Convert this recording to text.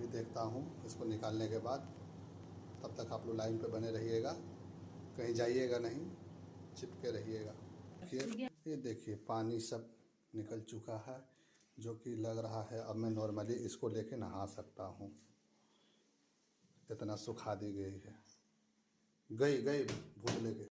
अभी देखता हूँ इसको निकालने के बाद। तब तक आप लोग लाइन पे बने रहिएगा, कहीं जाइएगा नहीं, चिपके रहिएगा। देखिए, ये देखिए पानी सब निकल चुका है, जो कि लग रहा है अब मैं नॉर्मली इसको लेके नहा सकता हूँ। इतना सुखा दी गई है, गई भूल लेके।